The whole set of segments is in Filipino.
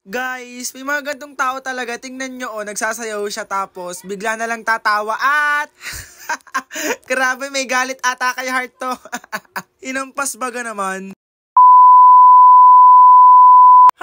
Guys, may mga gantong tao talaga. Tingnan nyo, nagsasayaw siya tapos bigla na lang tatawa at... Grabe, may galit ata kay Heart to. Inampas baga naman.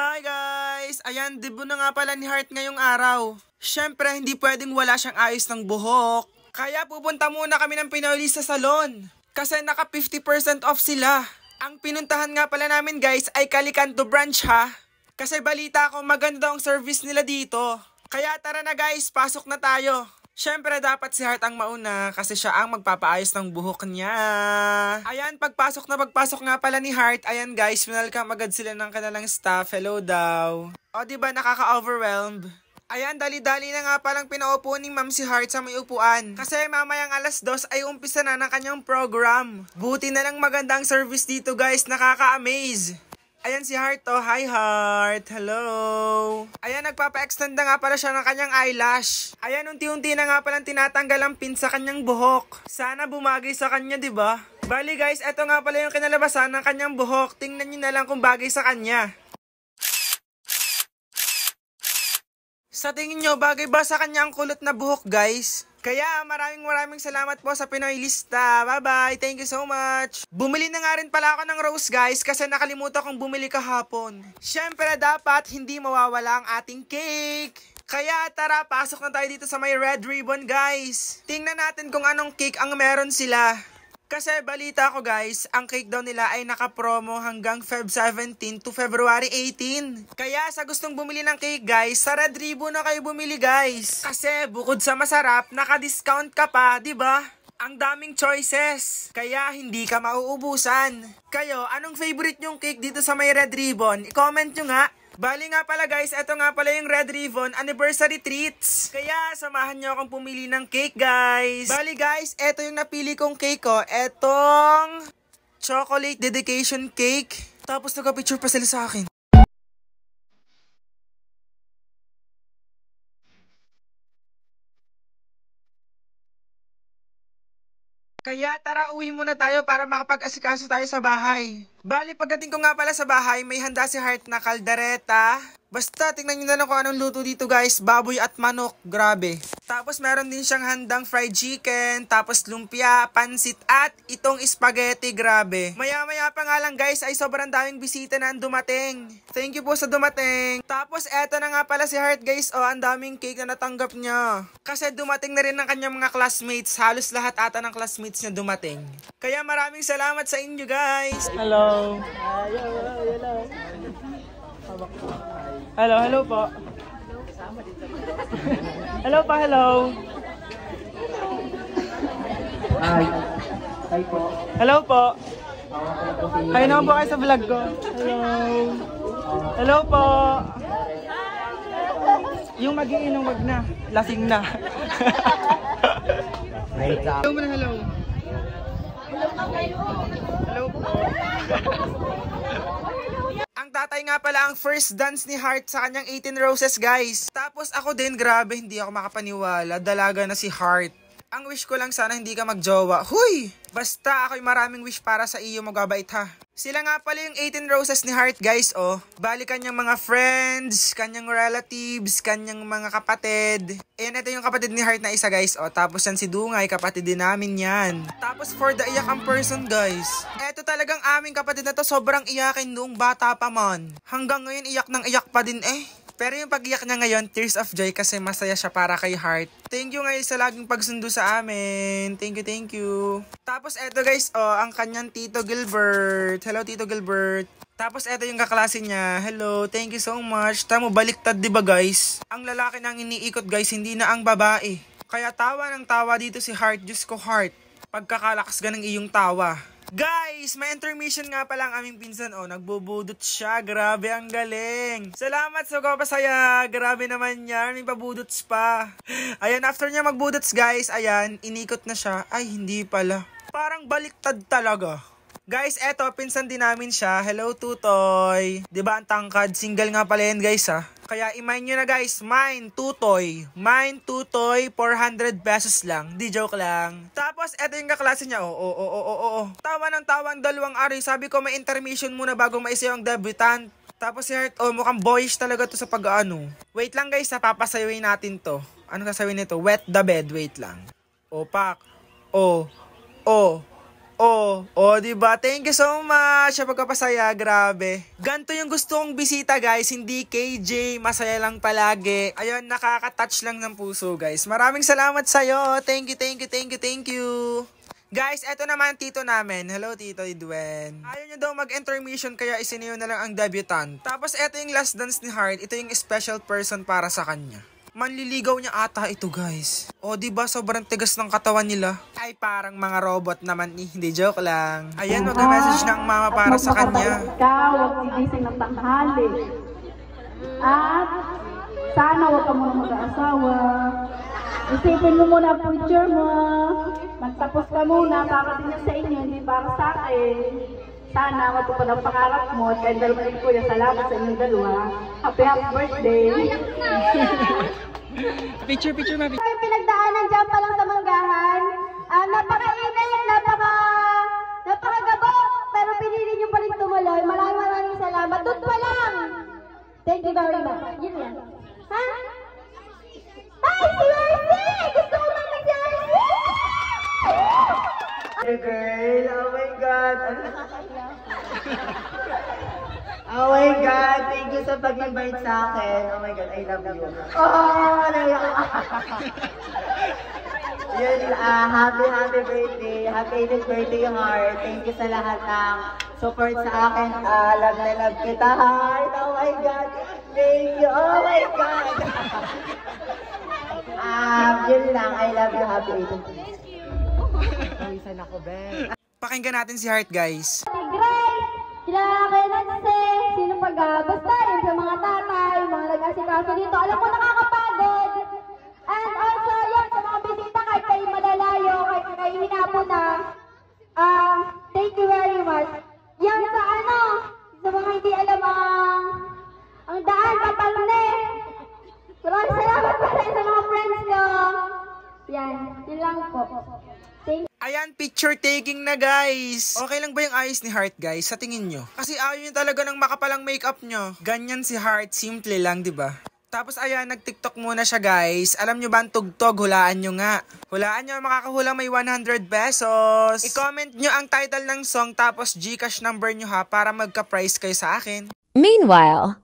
Hi guys! Ayan, debut na nga pala ni Heart ngayong araw. Syempre, hindi pwedeng wala siyang ayos ng buhok. Kaya pupunta muna kami ng Pinoy sa salon. Kasi naka 50% off sila. Ang pinuntahan nga pala namin guys ay Calicanto branch ha. Kasi balita ko maganda ang service nila dito. Kaya tara na guys, pasok na tayo. Syempre dapat si Heart ang mauna kasi siya ang magpapaayos ng buhok niya. Ayan, pagpasok nga pala ni Heart. Ayan guys, welcome agad sila ng kanilang staff. Hello daw. O diba nakaka-overwhelmed? Ayan, dali-dali na nga palang pinaupo ni Ma'am si Heart sa may upuan. Kasi mamayang 2:00 ay umpisa na ng kanyang program. Buti na lang magandang service dito guys, nakaka-amaze. Ayan si Heart to. Hi Heart. Hello. Ayan, nagpapa-extend na nga pala siya ng kanyang eyelash. Ayan, unti-unti na nga palang tinatanggal ang pin sa kanyang buhok. Sana bumagay sa kanya, diba? Bali guys, eto nga pala yung kinalabasan ng kanyang buhok. Tingnan nyo na lang kung bagay sa kanya. Sa tingin nyo, bagay ba sa kanya ang kulot na buhok guys? Kaya maraming salamat po sa Pinoy Lista. Bye-bye. Thank you so much. Bumili na nga rin pala ako ng rose guys kasi nakalimutan kong bumili kahapon. Syempre dapat hindi mawawala ang ating cake. Kaya tara, pasok na tayo dito sa may red ribbon guys. Tingnan natin kung anong cake ang meron sila. Kasi balita ko guys, ang cake daw nila ay naka-promo hanggang Feb 17 to February 18. Kaya sa gustong bumili ng cake guys, sa Red Ribbon na kayo bumili guys. Kasi bukod sa masarap, naka-discount ka pa, di ba? Ang daming choices, kaya hindi ka mauubusan. Kayo, anong favorite nyong cake dito sa may Red Ribbon? I-comment nyo nga. Bali nga pala guys, eto nga pala yung Red Ribbon Anniversary Treats. Kaya samahan nyo akong pumili ng cake guys. Bali guys, eto yung napili kong cake ko. Etong chocolate dedication cake. Tapos nagka-picture pa sila sa akin. Kaya tara, uwi muna tayo para makapag-asikaso tayo sa bahay. Bali, pagdating ko nga pala sa bahay, may handa si Heart na kaldereta. Basta, tingnan nyo na lang kung anong luto dito guys. Baboy at manok. Grabe. Tapos meron din siyang handang fried chicken, tapos lumpia, pansit at itong spaghetti. Grabe. Maya-maya pa nga lang guys ay sobrang daming bisita na dumating. Thank you po sa dumating. Tapos eto na nga pala si Heart guys. Oh, ang daming cake na natanggap niya. Kasi dumating na rin ng kanyang mga classmates. Halos lahat ata ng classmates niya dumating. Kaya maraming salamat sa inyo guys. Hello. Hello po. Hello pa, hello. Hi po. Hello po. Hi naman po kayo sa vlog ko. Hello. Hello po. Yung mag-iinom wag na. Lasing na. Hello muna, hello. Hello po. Ang tatay nga pala ang first dance ni Heart sa kanyang 18 Roses guys. Tapos ako din, grabe, hindi ako makapaniwala. Dalaga na si Heart. Ang wish ko lang sana hindi ka magjowa. Huy! Basta ako'y maraming wish para sa iyo, magbabait ha. Sila nga pala yung 18 Roses ni Heart guys oh. Bali kanyang mga friends, kanyang relatives, kanyang mga kapatid. Ayan, ito yung kapatid ni Heart na isa guys oh. Tapos yan si Dungay, kapatid din namin yan. Tapos for the iyakang person guys. Eto talagang aming kapatid na to, sobrang iyakin noong bata pa man. Hanggang ngayon iyak ng iyak pa din eh. Pero yung pag-iyak niya ngayon, tears of joy kasi masaya siya para kay Heart. Thank you ngayon sa laging pagsundo sa amin. Thank you. Tapos eto guys, oh, ang kanyang Tito Gilbert. Hello Tito Gilbert. Tapos eto yung kaklase niya. Hello, thank you so much. Tamo, baliktad diba guys? Ang lalaki nang iniikot guys, hindi na ang babae. Kaya tawa ng tawa dito si Heart. Diyos ko Heart, pagkakalakas ganang iyong tawa. Guys, may intermission nga pala ang aming pinsan. Oh, nagbubudot siya. Grabe, ang galing. Salamat sa kapasaya. Grabe naman yan. May pabudots pa. Ayan, after niya magbudots guys, ayan, inikot na siya. Ay, hindi pala. Parang baliktad talaga. Guys, eto, pinsan din namin siya. Hello, Tutoy. Diba ang tangkad? Single nga pala yan guys ha. Kaya i-mine nyo na guys. Mine, Tutoy. Mine, Tutoy, 400 pesos lang. Di joke lang. Tapos, eto yung kaklase niya. Tawa ng tawa ang dalawang ari. Sabi ko may intermission muna bago maisayaw ang debutant. Tapos si Heart, oh, mukhang boyish talaga to sa pag-ano. Wait lang guys, papasayawin natin to. Ano kasawin nito? Wet the bed, wait lang. Oh, pak. Oh, oh. Diba? Thank you so much sa pagkapasaya, grabe. Ganto yung gusto kong bisita, guys, hindi KJ, masaya lang palagi. Ayun, nakaka-touch lang ng puso, guys. Maraming salamat sa'yo. Thank you. Guys, eto naman tito namin. Hello, Tito Edwin. Ayaw niya daw mag-intermission kaya isiniyo na lang ang debutant. Tapos eto yung last dance ni Heart. Ito yung special person para sa kanya. Manliligaw niya ata ito, guys. O, diba sobrang tigas ng katawan nila? Ay, parang mga robot naman eh. Hindi, joke lang. Ayan, mag-message ng mama para sa kanya. Ikaw, huwag sigising ng tanghali. At sana huwag ka muna mag-aasawa. Isipin mo muna ang future mo. Magtapos ka muna para din yan sa inyo, hindi para sa akin. Sana matupad ang pangarap mo. At dahil mo rin kuya, salamat sa inyong dalawa. Happy birthday! Picture, mami. Ay, pinagdaanan dyan pa lang sa manggahan. Napaka-init, napaka-gabo. Pero pinili nyo pa rin tumuloy. Maraming salamat. Doon pa lang. Thank you very much. Yun yan. Ha? Ay, si Arce! Gusto ko lang si Arce! Hey girl, oh my God! Oh my God, thank you sa pag-invite sa akin. Oh my God, I love you. Oh, naiyak ako. Yun, happy birthday. Happy 18th birthday, Heart. Thank you sa lahat ng support sa akin. Love na love kita, Heart. Oh my God. Thank you. Oh my God. Yun lang. I love you. Happy 18th birthday. Pawisan ako, Ben. Pakinggan natin si Heart, guys. Grace! Sila kayo nagsisi. Sino basta yun sa mga tatay, mga nag-asikaso dito. Alam ko nakakapagod. And also, yun, sa mga bisita, kahit kayo malalayo, kahit kayo hinapo na. Thank you very much. Yan sa sa mga hindi alam ang daan, Kapalne. Maraming salamat pa rin sa mga friends ko. Yan, yun lang po. Ayan, picture taking na, guys. Okay lang ba yung ayos ni Heart, guys? Sa tingin nyo? Kasi ayaw nyo talaga ng makapalang makeup nyo. Ganyan si Heart, simple lang, di ba? Tapos ayan, nag-TikTok muna siya, guys. Alam nyo ba ang tugtog? Hulaan nyo nga. Hulaan nyo, makakahula may 100 pesos. I-comment nyo ang title ng song tapos GCash number nyo ha para magka-price kayo sa akin. Meanwhile,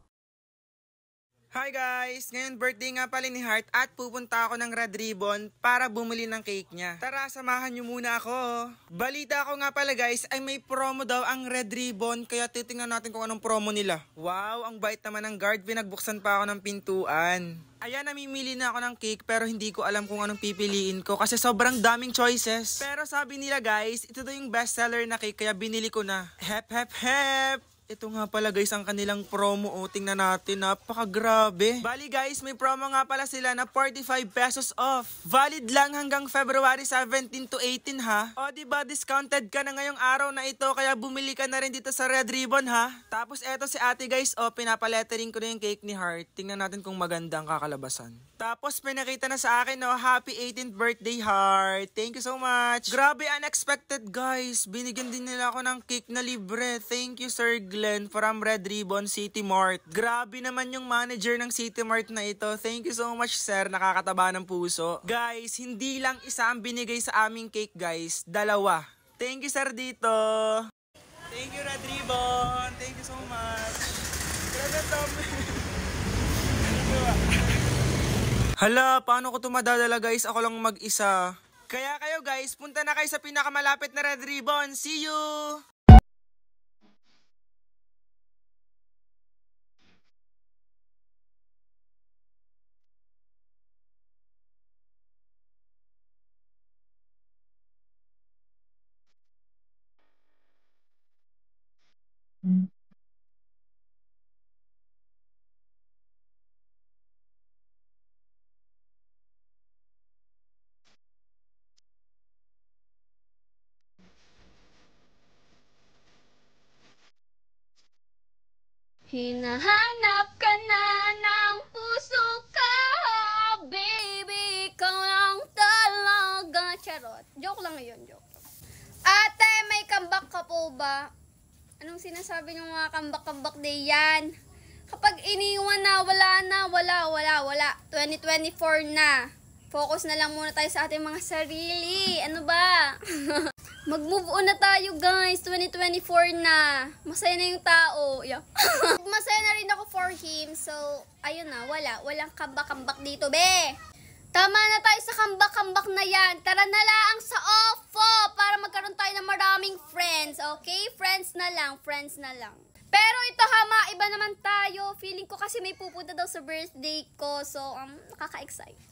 Hi guys! Ngayon birthday nga pala ni Heart at pupunta ako ng Red Ribbon para bumili ng cake niya. Tara, samahan nyo muna ako. Balita ko nga pala guys ay may promo daw ang Red Ribbon kaya titingnan natin kung anong promo nila. Wow, ang bait naman ng guard. Pinagbuksan pa ako ng pintuan. Ayan, namimili na ako ng cake pero hindi ko alam kung anong pipiliin ko kasi sobrang daming choices. Pero sabi nila guys, ito daw yung bestseller na cake kaya binili ko na. Hep hep hep! Ito nga pala guys ang kanilang promo. O, tingnan natin. Napakagrabe. Bali guys, may promo nga pala sila na 45 pesos off. Valid lang hanggang February 17 to 18 ha. O diba, discounted ka na ngayong araw na ito kaya bumili ka na rin dito sa Red Ribbon ha. Tapos eto si ate guys, pinapalettering ko na yung cake ni Heart. Tingnan natin kung maganda ang kakalabasan. Tapos pinakita na sa akin happy 18th birthday Heart. Thank you so much. Grabe, unexpected guys. Binigyan din nila ako ng cake na libre. Thank you Sir Glenn from Red Ribbon City Mart. Grabe naman yung manager ng City Mart na ito. Thank you so much sir. Nakakataba ng puso. Guys, hindi lang isa ang binigay sa aming cake guys. Dalawa. Thank you sir dito. Thank you Red Ribbon. Thank you so much. Grabe dami. Hala, paano ko ito madadala guys? Ako lang mag-isa. Kaya kayo guys, punta na kayo sa pinakamalapit na Red Ribbon. See you! Hinahanap ka na ng puso ka, baby, ikaw lang talaga. Charot. Joke lang yun, joke. Ate, may comeback ka po ba? Anong sinasabi ng mga comeback day yan? Kapag iniwan na, wala. 2024 na. Focus na lang muna tayo sa ating mga sarili. Ano ba? Mag-move on na tayo, guys. 2024 na. Masaya na yung tao. Yeah. Masaya na rin ako for him. So, ayun na. Walang kambak-kambak dito, be. Tama na tayo sa kambak-kambak na yan. Tara na lang sa OFO para magkaroon tayo ng maraming friends. Okay? Friends na lang. Pero ito ha, maiba naman tayo. Feeling ko kasi may pupunta daw sa birthday ko. So, nakaka-excite.